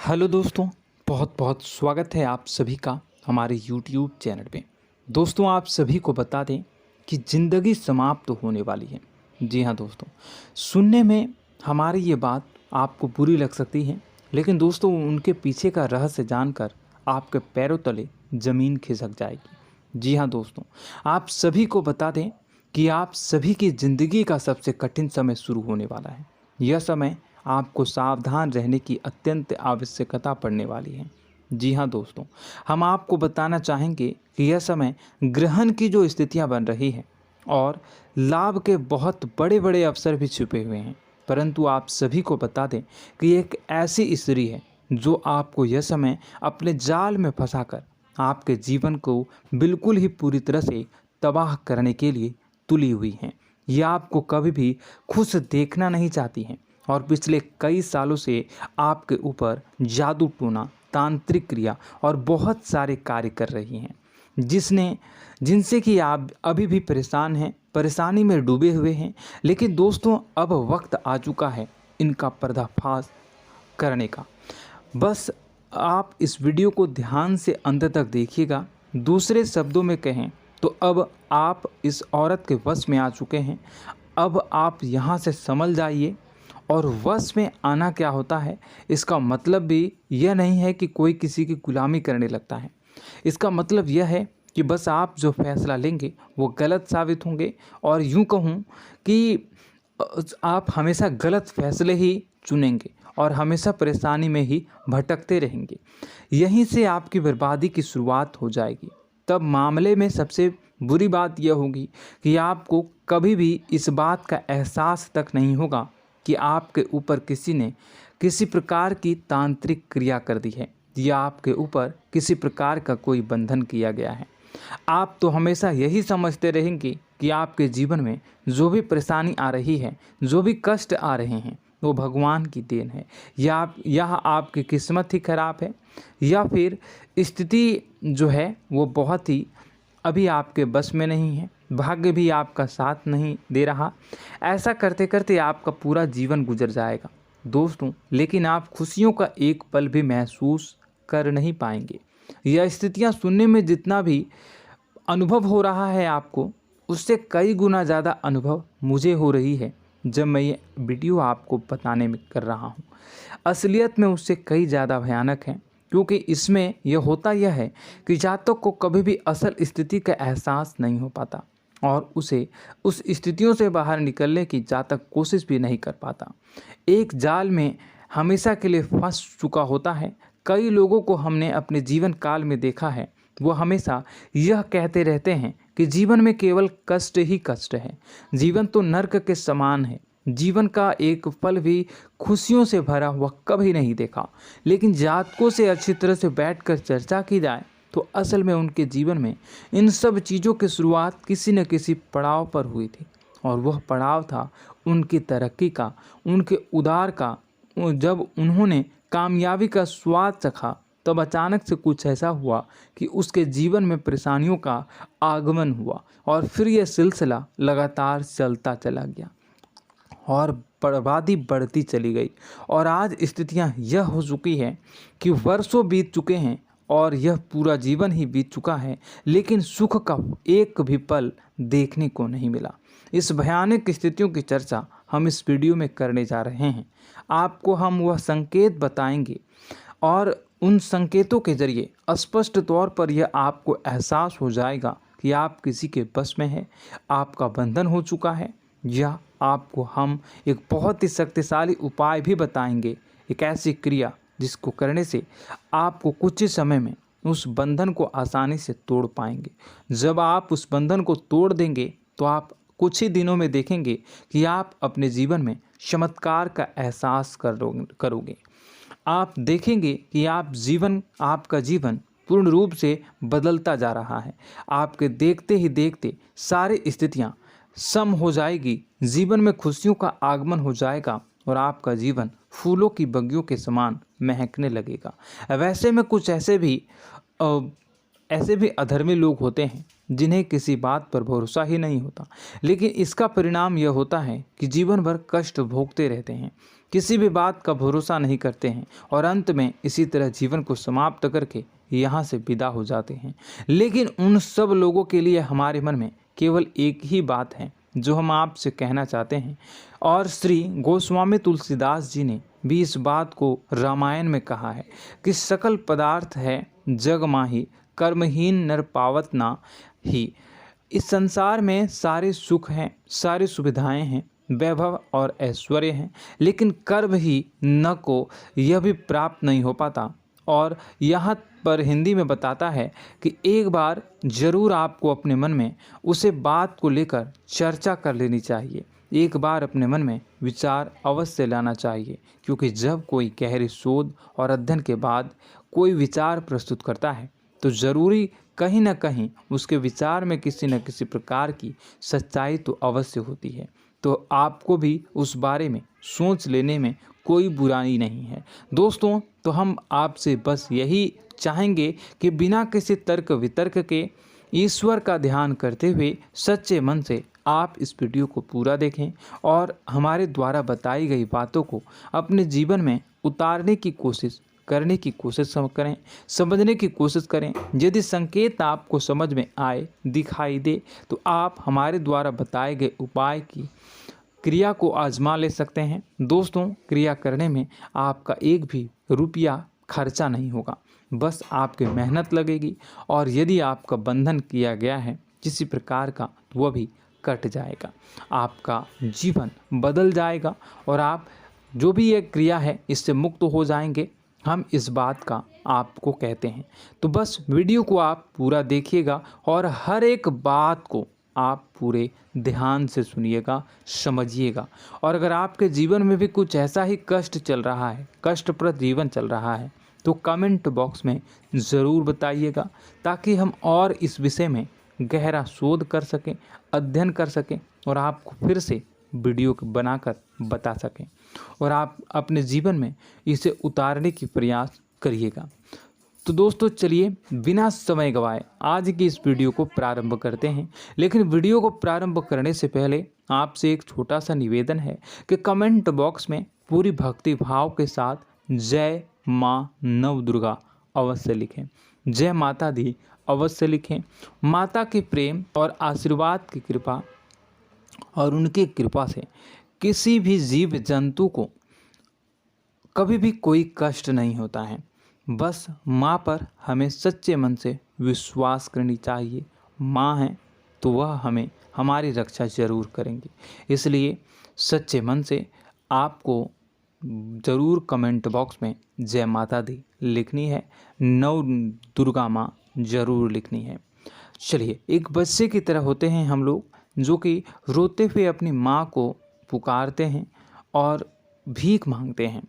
Hello दोस्तों, बहुत बहुत स्वागत है आप सभी का हमारे YouTube चैनल पे। दोस्तों, आप सभी को बता दें कि ज़िंदगी समाप्त होने वाली है। जी हाँ दोस्तों, सुनने में हमारी ये बात आपको बुरी लग सकती है, लेकिन दोस्तों उनके पीछे का रहस्य जानकर आपके पैरों तले ज़मीन खिसक जाएगी। जी हाँ दोस्तों, आप सभी को बता दें कि आप सभी की ज़िंदगी का सबसे कठिन समय शुरू होने वाला है। यह समय आपको सावधान रहने की अत्यंत आवश्यकता पड़ने वाली है। जी हाँ दोस्तों, हम आपको बताना चाहेंगे कि यह समय ग्रहण की जो स्थितियां बन रही है और लाभ के बहुत बड़े बड़े अवसर भी छुपे हुए हैं। परंतु आप सभी को बता दें कि एक ऐसी स्त्री है जो आपको यह समय अपने जाल में फंसाकर आपके जीवन को बिल्कुल ही पूरी तरह से तबाह करने के लिए तुली हुई हैं। यह आपको कभी भी खुश देखना नहीं चाहती हैं और पिछले कई सालों से आपके ऊपर जादू टोना, तांत्रिक क्रिया और बहुत सारे कार्य कर रही हैं, जिनसे कि आप अभी भी परेशान हैं, परेशानी में डूबे हुए हैं। लेकिन दोस्तों, अब वक्त आ चुका है इनका पर्दाफाश करने का। बस आप इस वीडियो को ध्यान से अंत तक देखिएगा। दूसरे शब्दों में कहें तो अब आप इस औरत के वश में आ चुके हैं। अब आप यहाँ से संभल जाइए। और वश में आना क्या होता है, इसका मतलब भी यह नहीं है कि कोई किसी की गुलामी करने लगता है। इसका मतलब यह है कि बस आप जो फैसला लेंगे वो गलत साबित होंगे, और यूँ कहूँ कि आप हमेशा गलत फैसले ही चुनेंगे और हमेशा परेशानी में ही भटकते रहेंगे। यहीं से आपकी बर्बादी की शुरुआत हो जाएगी। तब मामले में सबसे बुरी बात यह होगी कि आपको कभी भी इस बात का एहसास तक नहीं होगा कि आपके ऊपर किसी ने किसी प्रकार की तांत्रिक क्रिया कर दी है या आपके ऊपर किसी प्रकार का कोई बंधन किया गया है। आप तो हमेशा यही समझते रहेंगे कि आपके जीवन में जो भी परेशानी आ रही है, जो भी कष्ट आ रहे हैं, वो भगवान की देन है, या आपकी किस्मत ही खराब है, या फिर स्थिति जो है वो बहुत ही अभी आपके बस में नहीं है, भाग्य भी आपका साथ नहीं दे रहा। ऐसा करते करते आपका पूरा जीवन गुजर जाएगा दोस्तों, लेकिन आप खुशियों का एक पल भी महसूस कर नहीं पाएंगे। यह स्थितियां सुनने में जितना भी अनुभव हो रहा है आपको, उससे कई गुना ज़्यादा अनुभव मुझे हो रही है जब मैं ये वीडियो आपको बताने में कर रहा हूँ। असलियत में उससे कई ज़्यादा भयानक है, क्योंकि इसमें यह होता यह है कि जातक को कभी भी असल स्थिति का एहसास नहीं हो पाता और उसे उस स्थितियों से बाहर निकलने की जातक कोशिश भी नहीं कर पाता। एक जाल में हमेशा के लिए फंस चुका होता है। कई लोगों को हमने अपने जीवन काल में देखा है, वो हमेशा यह कहते रहते हैं कि जीवन में केवल कष्ट ही कष्ट है, जीवन तो नर्क के समान है, जीवन का एक पल भी खुशियों से भरा हुआ कभी नहीं देखा। लेकिन जातकों से अच्छी तरह से बैठकर चर्चा की जाए तो असल में उनके जीवन में इन सब चीज़ों की शुरुआत किसी न किसी पड़ाव पर हुई थी, और वह पड़ाव था उनकी तरक्की का, उनके उदार का। जब उन्होंने कामयाबी का स्वाद चखा, तब अचानक से कुछ ऐसा हुआ कि उसके जीवन में परेशानियों का आगमन हुआ, और फिर यह सिलसिला लगातार चलता चला गया और बर्बादी बढ़ती चली गई। और आज स्थितियां यह हो चुकी है कि वर्षों बीत चुके हैं और यह पूरा जीवन ही बीत चुका है, लेकिन सुख का एक भी पल देखने को नहीं मिला। इस भयानक स्थितियों की चर्चा हम इस वीडियो में करने जा रहे हैं। आपको हम वह संकेत बताएंगे और उन संकेतों के जरिए स्पष्ट तौर पर यह आपको एहसास हो जाएगा कि आप किसी के बस में हैं, आपका बंधन हो चुका है, या आपको हम एक बहुत ही शक्तिशाली उपाय भी बताएंगे, एक ऐसी क्रिया जिसको करने से आपको कुछ ही समय में उस बंधन को आसानी से तोड़ पाएंगे। जब आप उस बंधन को तोड़ देंगे तो आप कुछ ही दिनों में देखेंगे कि आप अपने जीवन में चमत्कार का एहसास करोगे। आप देखेंगे कि आपका जीवन पूर्ण रूप से बदलता जा रहा है। आपके देखते ही देखते सारी स्थितियां सम हो जाएगी, जीवन में खुशियों का आगमन हो जाएगा और आपका जीवन फूलों की बगियों के समान महकने लगेगा। वैसे में कुछ ऐसे भी अधर्मी लोग होते हैं जिन्हें किसी बात पर भरोसा ही नहीं होता, लेकिन इसका परिणाम यह होता है कि जीवन भर कष्ट भोगते रहते हैं, किसी भी बात का भरोसा नहीं करते हैं और अंत में इसी तरह जीवन को समाप्त करके यहाँ से विदा हो जाते हैं। लेकिन उन सब लोगों के लिए हमारे मन में केवल एक ही बात है जो हम आपसे कहना चाहते हैं, और श्री गोस्वामी तुलसीदास जी ने भी इस बात को रामायण में कहा है कि सकल पदार्थ है जग माही, कर्महीन नर पावत ना ही। इस संसार में सारे सुख हैं, सारी सुविधाएं हैं, वैभव और ऐश्वर्य हैं, लेकिन कर्म ही न को यह भी प्राप्त नहीं हो पाता। और यहाँ पर हिंदी में बताता है कि एक बार जरूर आपको अपने मन में उसे बात को लेकर चर्चा कर लेनी चाहिए, एक बार अपने मन में विचार अवश्य लाना चाहिए, क्योंकि जब कोई गहरी शोध और अध्ययन के बाद कोई विचार प्रस्तुत करता है तो ज़रूरी कहीं न कहीं उसके विचार में किसी न किसी प्रकार की सच्चाई तो अवश्य होती है। तो आपको भी उस बारे में सोच लेने में कोई बुराई नहीं है। दोस्तों, तो हम आपसे बस यही चाहेंगे कि बिना किसी तर्क वितर्क के ईश्वर का ध्यान करते हुए सच्चे मन से आप इस वीडियो को पूरा देखें और हमारे द्वारा बताई गई बातों को अपने जीवन में उतारने की कोशिश करने की कोशिश करें, समझने की कोशिश करें। यदि संकेत आपको समझ में आए, दिखाई दे, तो आप हमारे द्वारा बताए गए उपाय की क्रिया को आजमा ले सकते हैं। दोस्तों, क्रिया करने में आपका एक भी रुपया खर्चा नहीं होगा, बस आपकी मेहनत लगेगी, और यदि आपका बंधन किया गया है किसी प्रकार का तो वह भी कट जाएगा, आपका जीवन बदल जाएगा और आप जो भी ये क्रिया है इससे मुक्त हो जाएंगे। हम इस बात का आपको कहते हैं। तो बस वीडियो को आप पूरा देखिएगा और हर एक बात को आप पूरे ध्यान से सुनिएगा, समझिएगा। और अगर आपके जीवन में भी कुछ ऐसा ही कष्ट चल रहा है, कष्टप्रद जीवन चल रहा है, तो कमेंट बॉक्स में ज़रूर बताइएगा, ताकि हम और इस विषय में गहरा शोध कर सकें, अध्ययन कर सकें और आपको फिर से वीडियो बनाकर बता सकें और आप अपने जीवन में इसे उतारने की प्रयास करिएगा। तो दोस्तों, चलिए बिना समय गवाए आज की इस वीडियो को प्रारंभ करते हैं। लेकिन वीडियो को प्रारंभ करने से पहले आपसे एक छोटा सा निवेदन है कि कमेंट बॉक्स में पूरी भक्ति भाव के साथ जय माँ नव दुर्गा अवश्य लिखें, जय माता दी अवश्य लिखें। माता के प्रेम और आशीर्वाद की कृपा और उनकी कृपा से किसी भी जीव जंतु को कभी भी कोई कष्ट नहीं होता है। बस माँ पर हमें सच्चे मन से विश्वास करनी चाहिए। माँ है तो वह हमें हमारी रक्षा जरूर करेंगी। इसलिए सच्चे मन से आपको ज़रूर कमेंट बॉक्स में जय माता दी लिखनी है, नव दुर्गा माँ जरूर लिखनी है। चलिए, एक बच्चे की तरह होते हैं हम लोग, जो कि रोते हुए अपनी माँ को पुकारते हैं और भीख मांगते हैं।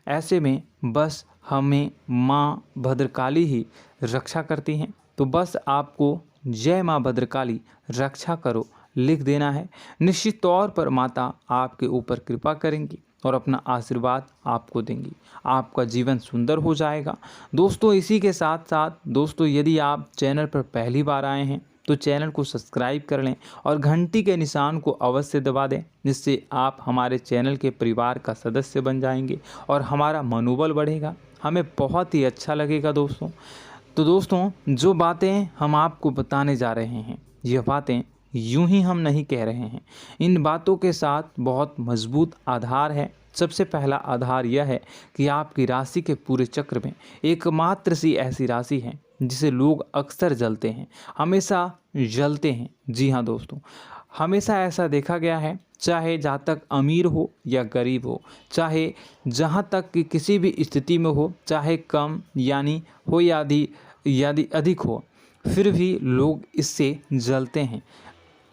ऐसे में बस हमें माँ भद्रकाली ही रक्षा करती हैं। तो बस आपको जय माँ भद्रकाली रक्षा करो लिख देना है। निश्चित तौर पर माता आपके ऊपर कृपा करेंगी और अपना आशीर्वाद आपको देंगी, आपका जीवन सुंदर हो जाएगा। दोस्तों, इसी के साथ साथ दोस्तों, यदि आप चैनल पर पहली बार आए हैं तो चैनल को सब्सक्राइब कर लें और घंटी के निशान को अवश्य दबा दें, जिससे आप हमारे चैनल के परिवार का सदस्य बन जाएंगे और हमारा मनोबल बढ़ेगा, हमें बहुत ही अच्छा लगेगा दोस्तों। तो दोस्तों, जो बातें हम आपको बताने जा रहे हैं, यह बातें यूं ही हम नहीं कह रहे हैं, इन बातों के साथ बहुत मजबूत आधार है। सबसे पहला आधार यह है कि आपकी राशि के पूरे चक्र में एकमात्र सी ऐसी राशि है जिसे लोग अक्सर जलते हैं, हमेशा जलते हैं। जी हाँ दोस्तों, हमेशा ऐसा देखा गया है, चाहे जातक अमीर हो या गरीब हो, चाहे जहाँ तक कि किसी भी स्थिति में हो, चाहे कम यानी हो या अधिक हो, फिर भी लोग इससे जलते हैं।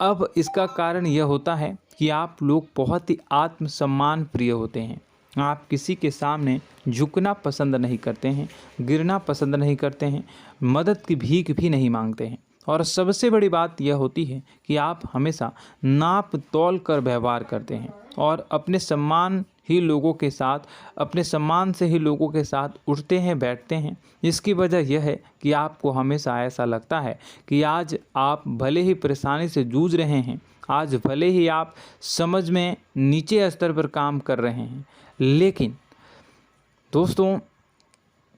अब इसका कारण यह होता है कि आप लोग बहुत ही आत्मसम्मान प्रिय होते हैं। आप किसी के सामने झुकना पसंद नहीं करते हैं, गिरना पसंद नहीं करते हैं, मदद की भीख भी नहीं मांगते हैं। और सबसे बड़ी बात यह होती है कि आप हमेशा नाप तोल कर व्यवहार करते हैं और अपने सम्मान ही लोगों के साथ, अपने सम्मान से ही लोगों के साथ उठते हैं, बैठते हैं। इसकी वजह यह है कि आपको हमेशा ऐसा लगता है कि आज आप भले ही परेशानी से जूझ रहे हैं, आज भले ही आप समझ में नीचे स्तर पर काम कर रहे हैं, लेकिन दोस्तों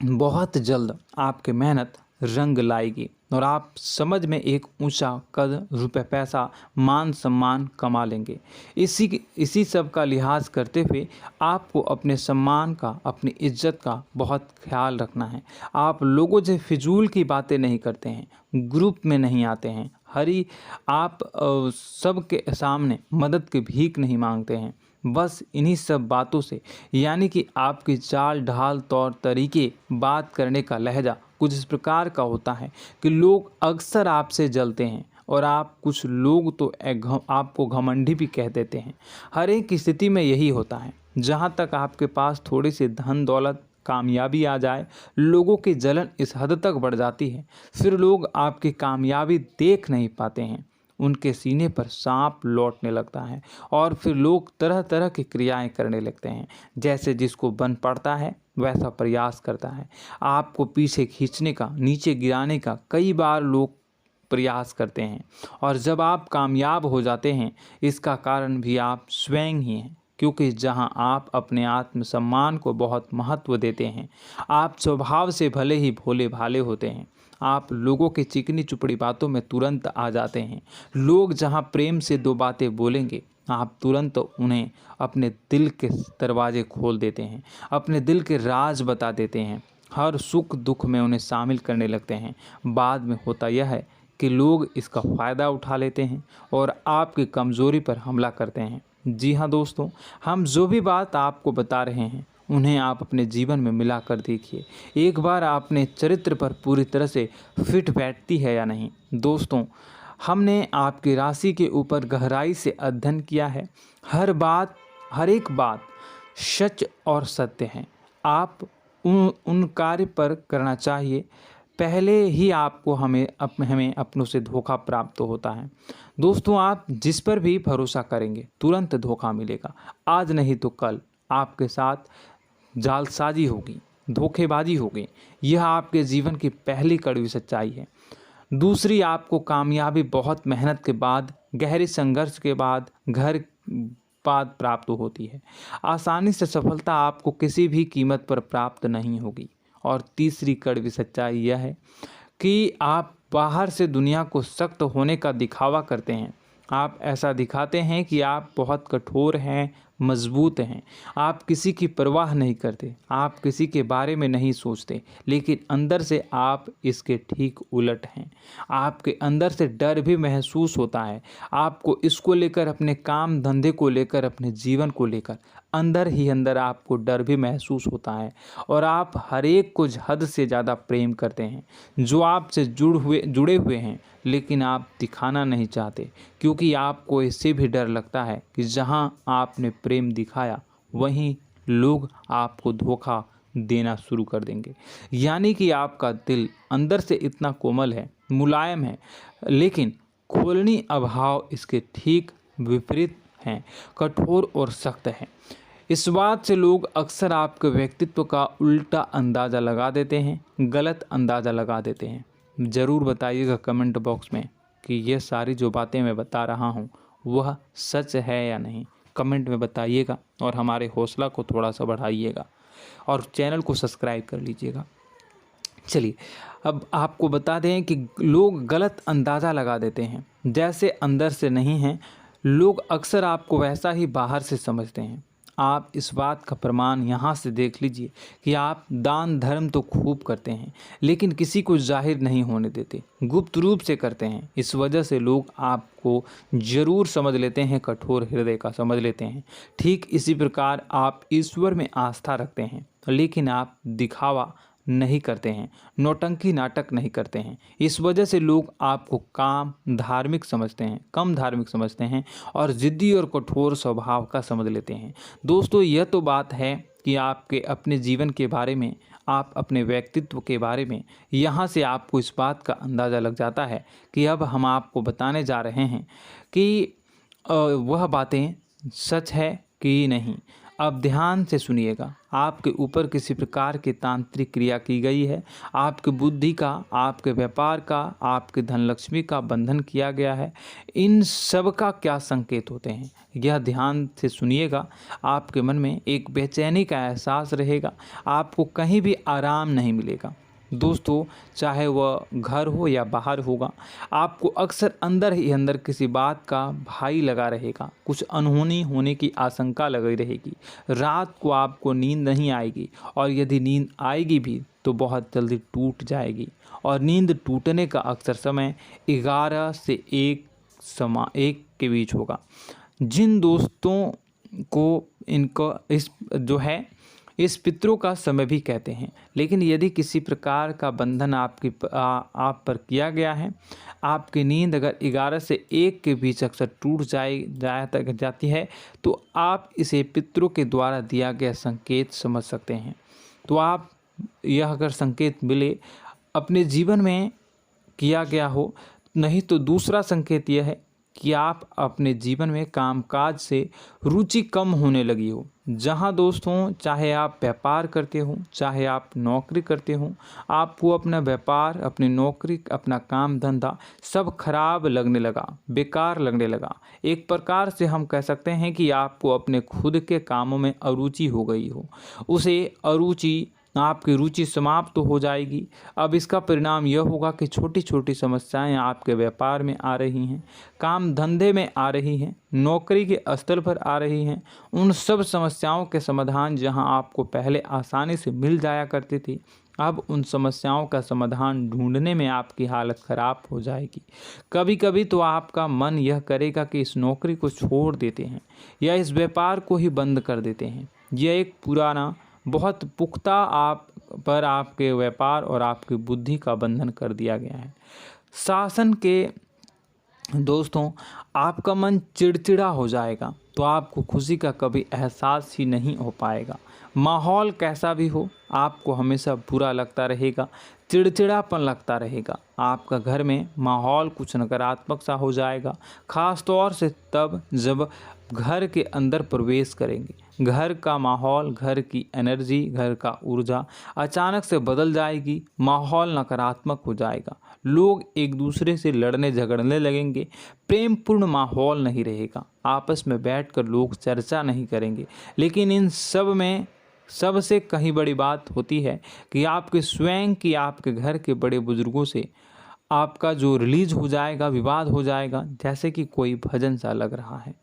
बहुत जल्द आपकी मेहनत रंग लाएगी और आप समझ में एक ऊंचा कद, रुपए, पैसा, मान सम्मान कमा लेंगे। इसी सब का लिहाज करते हुए आपको अपने सम्मान का, अपनी इज्जत का बहुत ख्याल रखना है। आप लोगों से फिजूल की बातें नहीं करते हैं, ग्रुप में नहीं आते हैं, आप सबके सामने मदद की भीख नहीं मांगते हैं। बस इन्हीं सब बातों से, यानी कि आपकी चाल ढाल, तौर तरीके, बात करने का लहजा कुछ इस प्रकार का होता है कि लोग अक्सर आपसे जलते हैं और कुछ लोग तो आपको घमंडी भी कह देते हैं। हर एक स्थिति में यही होता है। जहाँ तक आपके पास थोड़ी सी धन दौलत, कामयाबी आ जाए, लोगों की जलन इस हद तक बढ़ जाती है, फिर लोग आपकी कामयाबी देख नहीं पाते हैं। उनके सीने पर सांप लौटने लगता है और फिर लोग तरह तरह की क्रियाएं करने लगते हैं। जैसे जिसको बन पड़ता है वैसा प्रयास करता है। आपको पीछे खींचने का, नीचे गिराने का कई बार लोग प्रयास करते हैं और जब आप कामयाब हो जाते हैं, इसका कारण भी आप स्वयं ही हैं। क्योंकि जहां आप अपने आत्मसम्मान को बहुत महत्व देते हैं, आप स्वभाव से भले ही भोले भाले होते हैं, आप लोगों की चिकनी चुपड़ी बातों में तुरंत आ जाते हैं। लोग जहां प्रेम से दो बातें बोलेंगे, आप तुरंत उन्हें अपने दिल के दरवाजे खोल देते हैं, अपने दिल के राज बता देते हैं, हर सुख दुख में उन्हें शामिल करने लगते हैं। बाद में होता यह है कि लोग इसका फ़ायदा उठा लेते हैं और आपकी कमज़ोरी पर हमला करते हैं। जी हाँ दोस्तों, हम जो भी बात आपको बता रहे हैं उन्हें आप अपने जीवन में मिला कर देखिए। एक बार अपने चरित्र पर पूरी तरह से फिट बैठती है या नहीं। दोस्तों, हमने आपकी राशि के ऊपर गहराई से अध्ययन किया है। हर एक बात सच और सत्य है। आप उन कार्य पर करना चाहिए, पहले ही आपको हमें अपनों से धोखा प्राप्त होता है। दोस्तों, आप जिस पर भी भरोसा करेंगे तुरंत धोखा मिलेगा। आज नहीं तो कल आपके साथ जालसाजी होगी, धोखेबाजी होगी। यह आपके जीवन की पहली कड़वी सच्चाई है। दूसरी, आपको कामयाबी बहुत मेहनत के बाद, गहरे संघर्ष के बाद, प्राप्त होती है। आसानी से सफलता आपको किसी भी कीमत पर प्राप्त नहीं होगी। और तीसरी कड़वी सच्चाई यह है कि आप बाहर से दुनिया को सख्त होने का दिखावा करते हैं। आप ऐसा दिखाते हैं कि आप बहुत कठोर हैं, मजबूत हैं, आप किसी की परवाह नहीं करते, आप किसी के बारे में नहीं सोचते, लेकिन अंदर से आप इसके ठीक उलट हैं। आपके अंदर से डर भी महसूस होता है। आपको इसको लेकर, अपने काम धंधे को लेकर, अपने जीवन को लेकर अंदर ही अंदर आपको डर भी महसूस होता है और आप हर एक को हद से ज़्यादा प्रेम करते हैं, जो आपसे जुड़े हुए हैं, लेकिन आप दिखाना नहीं चाहते, क्योंकि आपको इससे भी डर लगता है कि जहां आपने प्रेम दिखाया वहीं लोग आपको धोखा देना शुरू कर देंगे। यानी कि आपका दिल अंदर से इतना कोमल है, मुलायम है, लेकिन खोलनी अभाव इसके ठीक विपरीत हैं, कठोर और सख्त है। इस बात से लोग अक्सर आपके व्यक्तित्व का उल्टा अंदाज़ा लगा देते हैं, गलत अंदाज़ा लगा देते हैं। ज़रूर बताइएगा कमेंट बॉक्स में कि ये सारी जो बातें मैं बता रहा हूँ वह सच है या नहीं। कमेंट में बताइएगा और हमारे हौसला को थोड़ा सा बढ़ाइएगा और चैनल को सब्सक्राइब कर लीजिएगा। चलिए, अब आपको बता दें कि लोग गलत अंदाज़ा लगा देते हैं। जैसे अंदर से नहीं हैं, लोग अक्सर आपको वैसा ही बाहर से समझते हैं। आप इस बात का प्रमाण यहाँ से देख लीजिए कि आप दान धर्म तो खूब करते हैं, लेकिन किसी को जाहिर नहीं होने देते, गुप्त रूप से करते हैं। इस वजह से लोग आपको ज़रूर समझ लेते हैं, कठोर हृदय का समझ लेते हैं। ठीक इसी प्रकार आप ईश्वर में आस्था रखते हैं, लेकिन आप दिखावा नहीं करते हैं, नौटंकी नाटक नहीं करते हैं। इस वजह से लोग आपको कम धार्मिक समझते हैं और ज़िद्दी और कठोर स्वभाव का समझ लेते हैं। दोस्तों, यह तो बात है कि आपके अपने जीवन के बारे में, आप अपने व्यक्तित्व के बारे में, यहाँ से आपको इस बात का अंदाज़ा लग जाता है कि अब हम आपको बताने जा रहे हैं कि वह बातें सच है कि नहीं। अब ध्यान से सुनिएगा। आपके ऊपर किसी प्रकार की तांत्रिक क्रिया की गई है, आपकी बुद्धि का, आपके व्यापार का, आपके धनलक्ष्मी का बंधन किया गया है। इन सब का क्या संकेत होते हैं, यह ध्यान से सुनिएगा। आपके मन में एक बेचैनी का एहसास रहेगा, आपको कहीं भी आराम नहीं मिलेगा। दोस्तों, चाहे वह घर हो या बाहर होगा, आपको अक्सर अंदर ही अंदर किसी बात का भय लगा रहेगा, कुछ अनहोनी होने की आशंका लगी रहेगी। रात को आपको नींद नहीं आएगी, और यदि नींद आएगी भी तो बहुत जल्दी टूट जाएगी। और नींद टूटने का अक्सर समय 11 से 1 के बीच होगा। जिन दोस्तों को इनको इस पितरों का समय भी कहते हैं। लेकिन यदि किसी प्रकार का बंधन आप पर किया गया है, आपकी नींद अगर 11 से 1 के बीच अक्सर टूट जाती है, तो आप इसे पितरों के द्वारा दिया गया संकेत समझ सकते हैं। तो आप यह अगर संकेत मिले अपने जीवन में किया गया हो, नहीं तो दूसरा संकेत यह है कि आप अपने जीवन में कामकाज से रुचि कम होने लगी हो। जहां दोस्तों, चाहे आप व्यापार करते हो, चाहे आप नौकरी करते हो, आपको अपना व्यापार, अपनी नौकरी, अपना काम धंधा सब खराब लगने लगा, बेकार लगने लगा। एक प्रकार से हम कह सकते हैं कि आपको अपने खुद के कामों में अरुचि हो गई हो। उसे अरुचि, आपकी रुचि समाप्त तो हो जाएगी। अब इसका परिणाम यह होगा कि छोटी छोटी समस्याएं आपके व्यापार में आ रही हैं, काम धंधे में आ रही हैं, नौकरी के स्तर पर आ रही हैं। उन सब समस्याओं के समाधान जहां आपको पहले आसानी से मिल जाया करती थी, अब उन समस्याओं का समाधान ढूंढने में आपकी हालत ख़राब हो जाएगी। कभी कभी तो आपका मन यह करेगा कि इस नौकरी को छोड़ देते हैं या इस व्यापार को ही बंद कर देते हैं। यह एक पुराना, बहुत पुख्ता आप पर आपके व्यापार और आपकी बुद्धि का बंधन कर दिया गया है। शासन के दोस्तों, आपका मन चिड़चिड़ा हो जाएगा, तो आपको खुशी का कभी एहसास ही नहीं हो पाएगा। माहौल कैसा भी हो, आपको हमेशा बुरा लगता रहेगा, चिड़चिड़ापन लगता रहेगा। आपका घर में माहौल कुछ नकारात्मक सा हो जाएगा, ख़ास तौर से तब जब घर के अंदर प्रवेश करेंगे। घर का माहौल, घर की एनर्जी, घर का ऊर्जा अचानक से बदल जाएगी, माहौल नकारात्मक हो जाएगा। लोग एक दूसरे से लड़ने झगड़ने लगेंगे, प्रेमपूर्ण माहौल नहीं रहेगा, आपस में बैठकर लोग चर्चा नहीं करेंगे। लेकिन इन सब में सबसे कहीं बड़ी बात होती है कि आपके स्वयं की, आपके घर के बड़े बुजुर्गों से आपका जो रिलीज हो जाएगा, विवाद हो जाएगा, जैसे कि कोई भजन सा लग रहा है।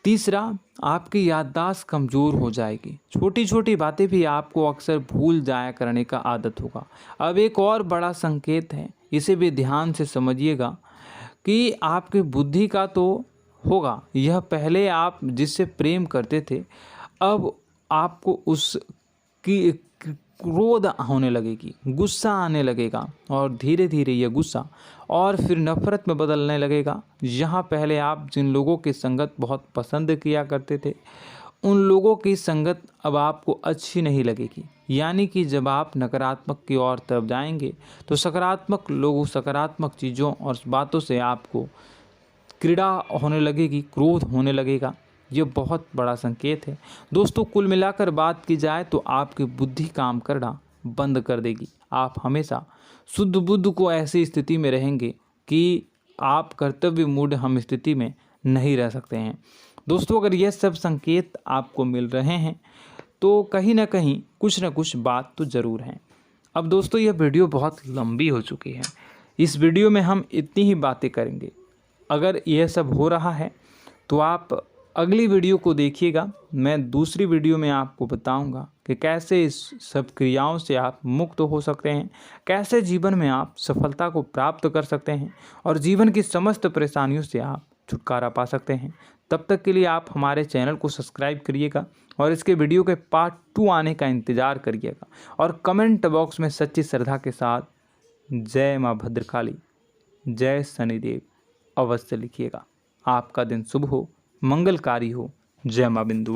तीसरा, आपकी याददाश्त कमज़ोर हो जाएगी, छोटी छोटी बातें भी आपको अक्सर भूल जाया करने का आदत होगा। अब एक और बड़ा संकेत है, इसे भी ध्यान से समझिएगा कि आपकी बुद्धि का तो होगा, यह पहले आप जिससे प्रेम करते थे, अब आपको उसकी क्रोध होने लगेगी, गुस्सा आने लगेगा, और धीरे धीरे यह गुस्सा और फिर नफरत में बदलने लगेगा। यहाँ पहले आप जिन लोगों की संगत बहुत पसंद किया करते थे, उन लोगों की संगत अब आपको अच्छी नहीं लगेगी। यानी कि जब आप नकारात्मक की ओर तरफ जाएंगे, तो सकारात्मक लोगों, सकारात्मक चीज़ों और बातों से आपको क्रीड़ा होने लगेगी, क्रोध होने लगेगा। ये बहुत बड़ा संकेत है दोस्तों। कुल मिलाकर बात की जाए तो आपकी बुद्धि काम करना बंद कर देगी। आप हमेशा शुद्ध बुद्ध को ऐसी स्थिति में रहेंगे कि आप कर्तव्य मूड हम स्थिति में नहीं रह सकते हैं। दोस्तों, अगर यह सब संकेत आपको मिल रहे हैं तो कहीं ना कहीं कुछ ना कुछ बात तो ज़रूर है। अब दोस्तों, यह वीडियो बहुत लंबी हो चुकी है, इस वीडियो में हम इतनी ही बातें करेंगे। अगर यह सब हो रहा है तो आप अगली वीडियो को देखिएगा। मैं दूसरी वीडियो में आपको बताऊंगा कि कैसे इस सब क्रियाओं से आप मुक्त हो सकते हैं, कैसे जीवन में आप सफलता को प्राप्त कर सकते हैं और जीवन की समस्त परेशानियों से आप छुटकारा पा सकते हैं। तब तक के लिए आप हमारे चैनल को सब्सक्राइब करिएगा और इसके वीडियो के पार्ट 2 आने का इंतज़ार करिएगा। और कमेंट बॉक्स में सच्ची श्रद्धा के साथ जय माँ भद्रकाली, जय शनिदेव अवश्य लिखिएगा। आपका दिन शुभ हो, मंगलकारी हो। जय माँ बिंदुवा।